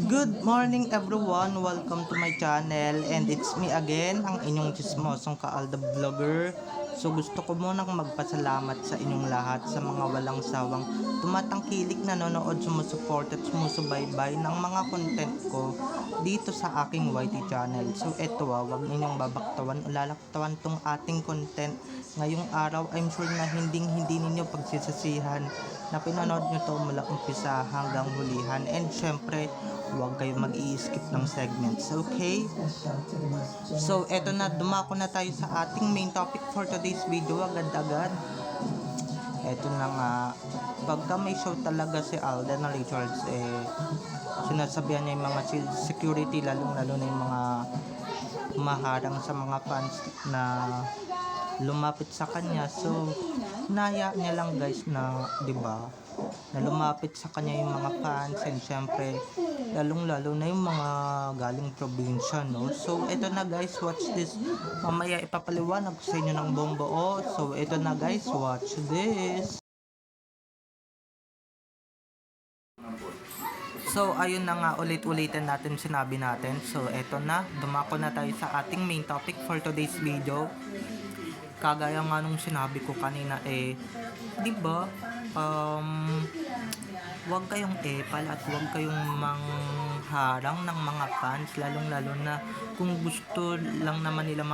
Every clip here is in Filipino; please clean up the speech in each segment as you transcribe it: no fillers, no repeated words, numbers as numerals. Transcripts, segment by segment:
Good morning everyone! Welcome to my channel and it's me again, ang inyong chismosong Kaalda Vlogger. So gusto ko munang magpasalamat sa inyong lahat sa mga walang sawang tumatangkilik, nanonood, sumusuport at sumusubaybay ng mga content ko dito sa aking YT channel. So eto wag ninyong babaktawan o lalaktawan tong ating content ngayong araw. I'm sure na hindi ninyo pagsisisihan na pinanood nyo to mula umpisa hanggang hulihan, and syempre huwag kayo mag-i-skip ng segments, okay? So eto na, dumako na tayo sa ating main topic for today's video agad-agad. Eto na nga, pagka may show talaga si Alden Richards, sinasabihan niya yung mga security, lalo na yung mga maharang sa mga fans na lumapit sa kanya. So naya niya lang guys na, 'di ba, na lumapit sa kanya yung mga fans, and syempre lalong-lalo na yung mga galing probinsya, no? So eto na guys, watch this. Mamaya ipapaliwanag ko sa inyo ng buong buo. So eto na guys, watch this. So ayun na nga, ulit-ulitin natin sinabi natin. So eto na, dumako na tayo sa ating main topic for today's video. Kagaya nga nung sinabi ko kanina, di ba, wag kayong epal at wag kayong mangharang ng mga fans, lalong-lalo na kung gusto lang naman nila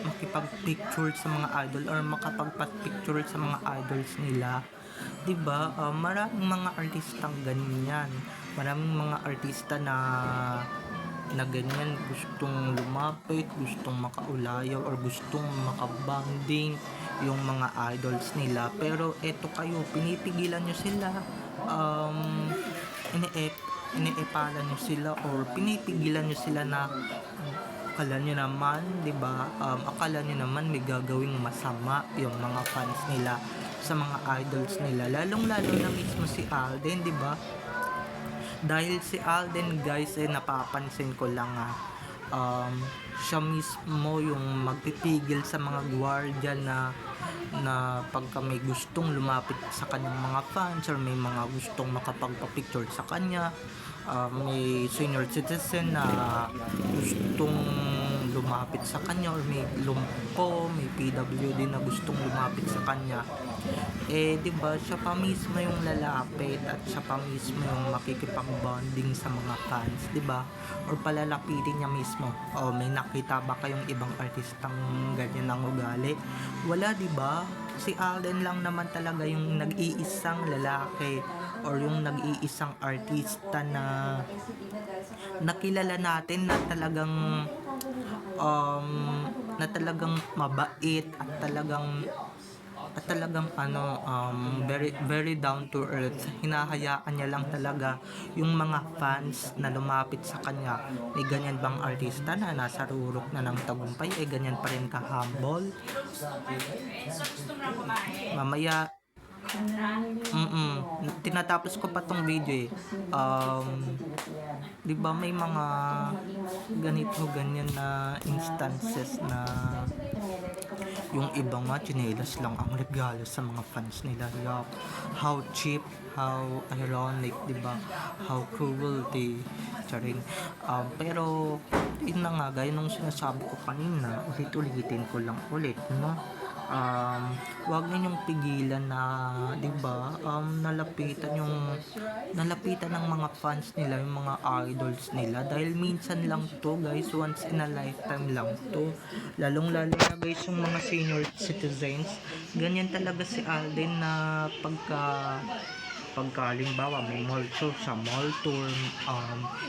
makipag-picture sa mga idol or makapagpa-picture sa mga idols nila. 'Di ba? Maraming mga artistang ganyan. Maraming mga artista na ganyan, gustong lumapit, gustong makaulayaw or gustong makabanding yung mga idols nila. Pero eto kayo, pinipigilan nyo sila, iniepalan nyo sila or pinipigilan nyo sila na akala nyo naman, diba, akala nyo naman may gagawing masama yung mga fans nila sa mga idols nila, lalong lalo na mismo si Alden, diba? Dahil si Alden guys, napapansin ko lang siya mismo yung magpipigil sa mga gwardiya na pagka may gustong lumapit sa kanyang mga fans or may mga gustong makapagpa-picture sa kanya, may senior citizen na gustong lumapit sa kanya, or may lumpo, may PWD na gustong lumapit sa kanya, diba, siya pa mismo yung lalapit at siya pa mismo yung makikipag-bonding sa mga fans, diba, or palalapitin niya mismo. May nakita ba kayong ibang artistang ganyan ang ugali? Wala, diba? Si Alden lang naman talaga yung nag-iisang lalaki or yung nag-iisang artista na nakilala natin na talagang mabait at talagang very very down to earth. Hinahayaan niya lang talaga yung mga fans na lumapit sa kanya. May ganyan bang artista na nasa rurok na ng tagumpay ganyan pa rin ka-humble? Mamaya tinatapos ko pa tong video di ba, may mga ganyan na instances na yung ibang nga chinelas lang ang regalo sa mga fans nila. Yup, how cheap, how ironic, di ba, how cruelty, charing. Pero yun na nga, gaya nung sinasabi ko kanina, ulitin ko lang ulit, no? Wag ninyong pigilan na, 'di ba, nalapitan ng mga fans nila, yung mga idols nila, dahil minsan lang to guys, once in a lifetime lang to. Lalong-lalo na guys yung mga senior citizens, ganyan talaga si Alden na pagka halimbawa may mall show siya, mall tour,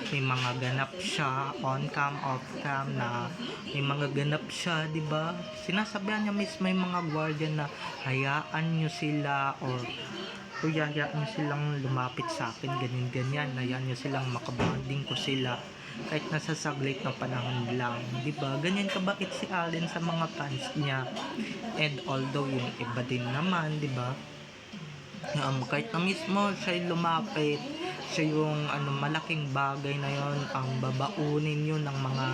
may mga ganap siya on cam, off cam, na may mga ganap siya, di ba, sinasabihan niya mismo yung mga guardian na hayaan nyo sila, or hayaan nyo silang lumapit sa akin, ganyan, hayaan nyo silang makabanding ko sila kahit nasa saglit na panahon lang, di ba? Ganyan kabait si Alden sa mga fans niya. And although yung iba din naman, di ba, kahit na mismo siya lumapit, siya yung malaking bagay na yon ang babaunin yun ng mga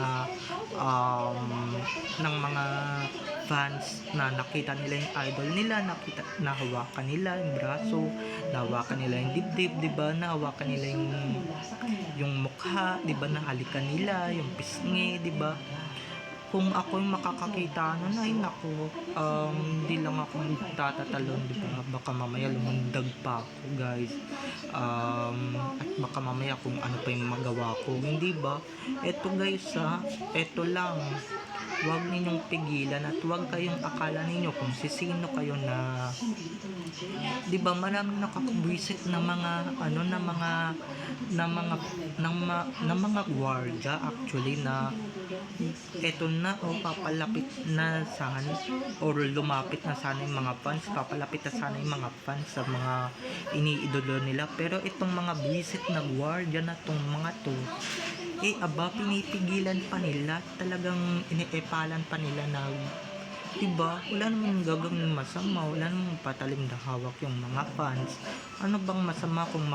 fans na nakita nila yung idol nila, nahawakan nila yung braso, nahawakan nila yung dibdib, di ba? Nahawakan nila yung mukha, di ba? Nahalikan nila yung pisngi, di ba? Kung ako yung makakakita nun, ay naku, hindi lang ako tatatalon, di ba? Baka mamaya lumundag pa ako, guys. At baka mamaya kung ano pa yung magawa ko, hindi ba? Eto guys, eto lang. Huwag ninyong pigilan at huwag kayong akala ninyo kung sino kayo na, di ba, maraming nakakabwisit na mga mga gwardiya actually na eto na papalapit na sana or lumapit na sana yung mga fans, papalapit na sana yung mga fans sa mga iniidolo nila, pero itong mga bwisit na gwardiya na tong mga to, pinipigilan pa nila, talagang iniepalan pa nila na, diba, wala namang gagawin masama, wala namang patalim na hawak yung mga fans. Ano bang masama kung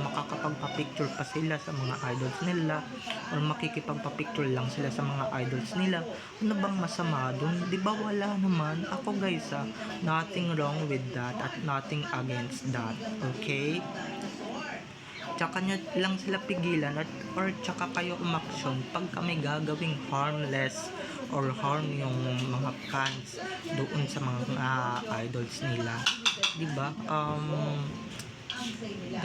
makakapagpa-picture pa sila sa mga idols nila, or makikipagpa-picture lang sila sa mga idols nila? Ano bang masama dun? Diba wala naman. Ako guys, nothing wrong with that at nothing against that, okay? Tsaka nyo lang sila pigilan or tsaka kayo umaksyon pag kami gagawing harmless or harm yung mga fans doon sa mga idols nila, diba?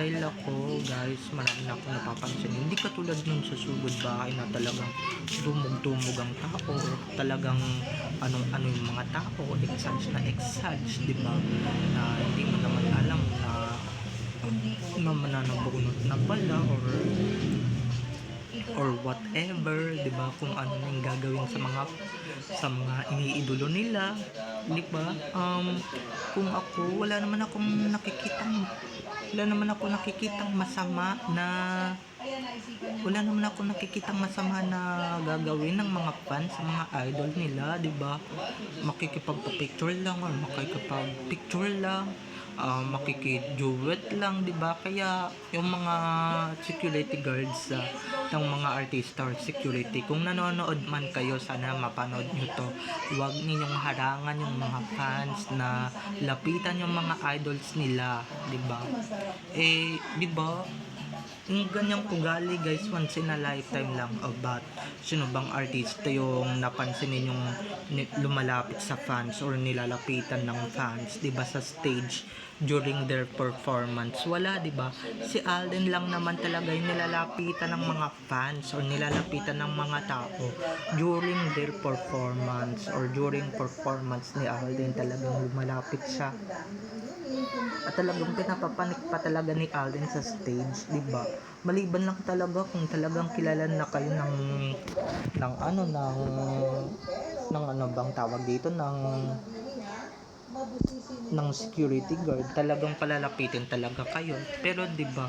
Dahil ako guys, marami na ako napapansin, hindi katulad nung sa sugod bahay na talagang dumug-dumug ang tao, talagang ano yung mga tao, exage, diba? Na hindi mo naman alam na mananabunot na pala or whatever, di ba, kung ano yung gagawin sa mga iniidolo nila, di ba? Kung ako, wala naman akong nakikitang masama na gagawin ng mga fans sa mga idol nila, di ba? Makikipagpa-picture lang or makikipag-picture lang, makikiduet lang, di ba? Kaya yung mga security guards ng mga artista or security, kung nanonood man kayo, sana mapanood nyo to. Huwag ninyong harangan yung mga fans na lapitan yung mga idols nila, di ba? Di ba? Yung ganyang ugali guys, once in a lifetime lang. But sino bang artista yung napansin ninyong lumalapit sa fans or nilalapitan ng fans, diba, sa stage during their performance? Wala, diba? Si Alden lang naman talaga yung nilalapitan ng mga fans or nilalapitan ng mga tao during their performance or during performance ni Alden, talagang lumalapit siya at talagang pinapapanik pa talaga ni Alden sa stage, di ba? Maliban lang talaga kung talagang kilala na kayo ng bang tawag dito, ng security guard, talagang palalapitin talaga kayo. Pero di ba,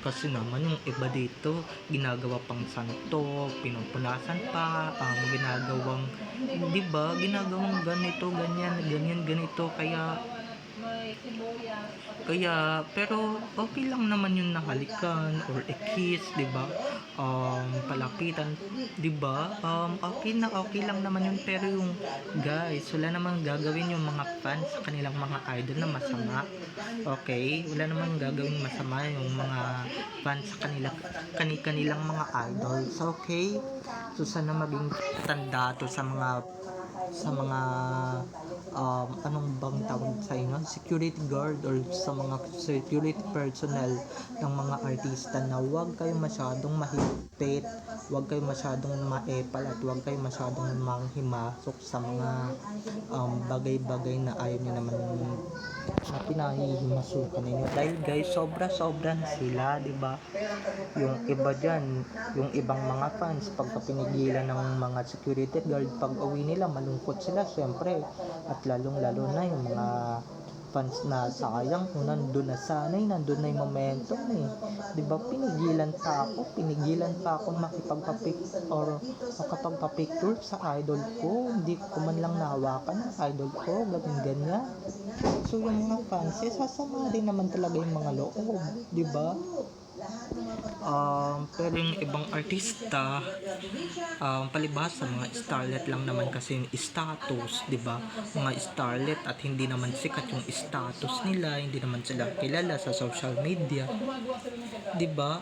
kasi naman yung iba dito ginagawa pang santo, pinupunasan pa, ginagawang, di ba, ginagawang ganito, ganito, pero okay lang naman yung nahalikan or i-kiss, di ba? Palapitan, di ba? Okay lang naman yun, pero yung guys, wala namang gagawin yung mga fans sa kanilang mga idol na masama. Okay? Wala namang gagawin masama yung mga fans sa kanilang mga idols. Okay? So sana maging tanda to sa mga anong bang tawag sa inyo, security guard or sa mga security personnel ng mga artista, na huwag kayo masyadong mahigpit, huwag kayo masyadong maepal at huwag kayo masyadong manghimasok sa mga bagay-bagay na ayaw nyo naman na pinahihimasukan ninyo. Dahil guys, sobra na sila, di ba? Yung iba dyan, yung ibang mga fans, pagka pinigilan ng mga security guard, pag uwi nila malungkot sila syempre, at lalong lalo na yung mga fans na sayang kung nandun na yung momentum di ba? Pinigilan pa ako makapagpa-picture sa idol ko, hindi ko man lang nahawakan ng idol ko, ganyan. So yung mga fans, sasama din naman talaga yung mga loob, di ba? Pero yung ibang artista, palibhasa mga starlet lang naman kasi yung status, 'di ba? Mga starlet at hindi naman sikat yung status nila, hindi naman sila kilala sa social media, 'di ba?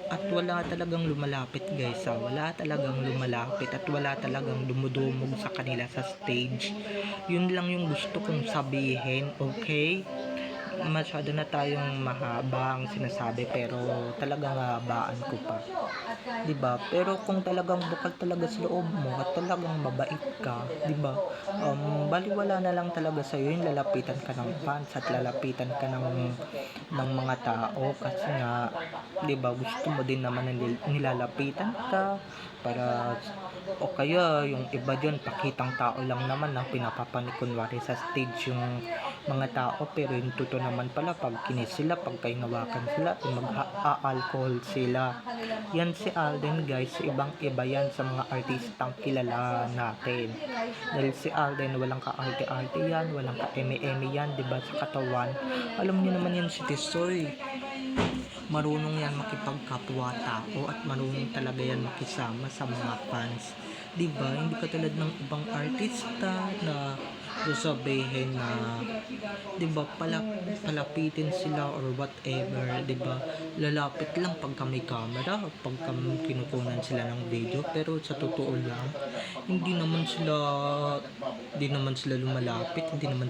At wala talagang lumalapit guys, wala talagang lumalapit at wala talagang dumudumog sa kanila sa stage. Yun lang yung gusto kong sabihin, okay? Masyado na tayong mahaba ang sinasabi pero talagang habaan ko pa, 'di ba? Pero kung talagang bukal talaga sa loob mo at talagang mabait ka, 'di ba? Baliwala na lang talaga sa iyo yung lalapitan ka ng fans at lalapitan ka ng mga tao kasi nga, 'di ba? Gusto mo din naman na nilalapitan ka para o kaya yung iba diyan pakitang tao lang naman na pinapapanik kunwari sa stage yung mga tao pero yung totoo naman pala pag kinis sila, pag kainawakan sila, mag-a-alcohol sila. Yan si Alden guys, ibang iba yan sa mga artistang kilala natin. Dahil si Alden walang ka-arte-arte yan, walang ka-eme-eme yan, diba sa katawan. Alam niyo naman yan si Tisoy. Marunong yan makipagkapwa-tao at marunong talaga yan makisama sa mga fans. Diba? Hindi katulad ng ibang artista na sasabihin na, diba, palapitin sila or whatever, diba? Lalapit lang pagka may camera, pagka kinukunan sila ng video, pero sa totoo lang, hindi naman sila lumalapit, hindi naman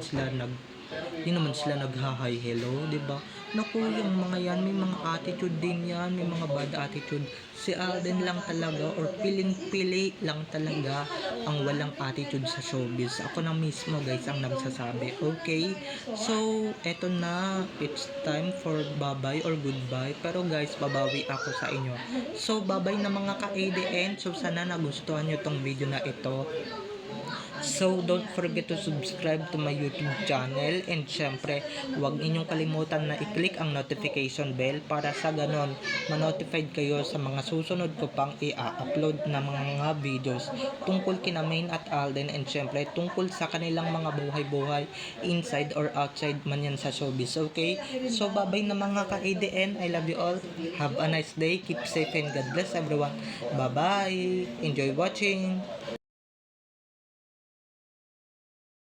sila nag-hi hello, 'di ba? Naku, yung mga yan, may mga attitude din yan, may mga bad attitude. Si Alden lang talaga or piling-pili lang talaga ang walang attitude sa showbiz. Ako na mismo guys ang nagsasabi. Okay? So, eto na. It's time for bye-bye or goodbye. Pero guys, babawi ako sa inyo. So, bye-bye na mga ka-ADN. So, sana nagustuhan nyo tong video na ito. So, don't forget to subscribe to my YouTube channel and syempre, huwag ninyong kalimutan na i-click ang notification bell para sa ganon, ma-notified kayo sa mga susunod ko pang i-upload na mga videos tungkol kina Main at Alden and syempre, tungkol sa kanilang mga buhay-buhay inside or outside man yan sa showbiz, okay? So, bye-bye na mga ka-ADN. I love you all. Have a nice day. Keep safe and God bless everyone. Bye-bye. Enjoy watching.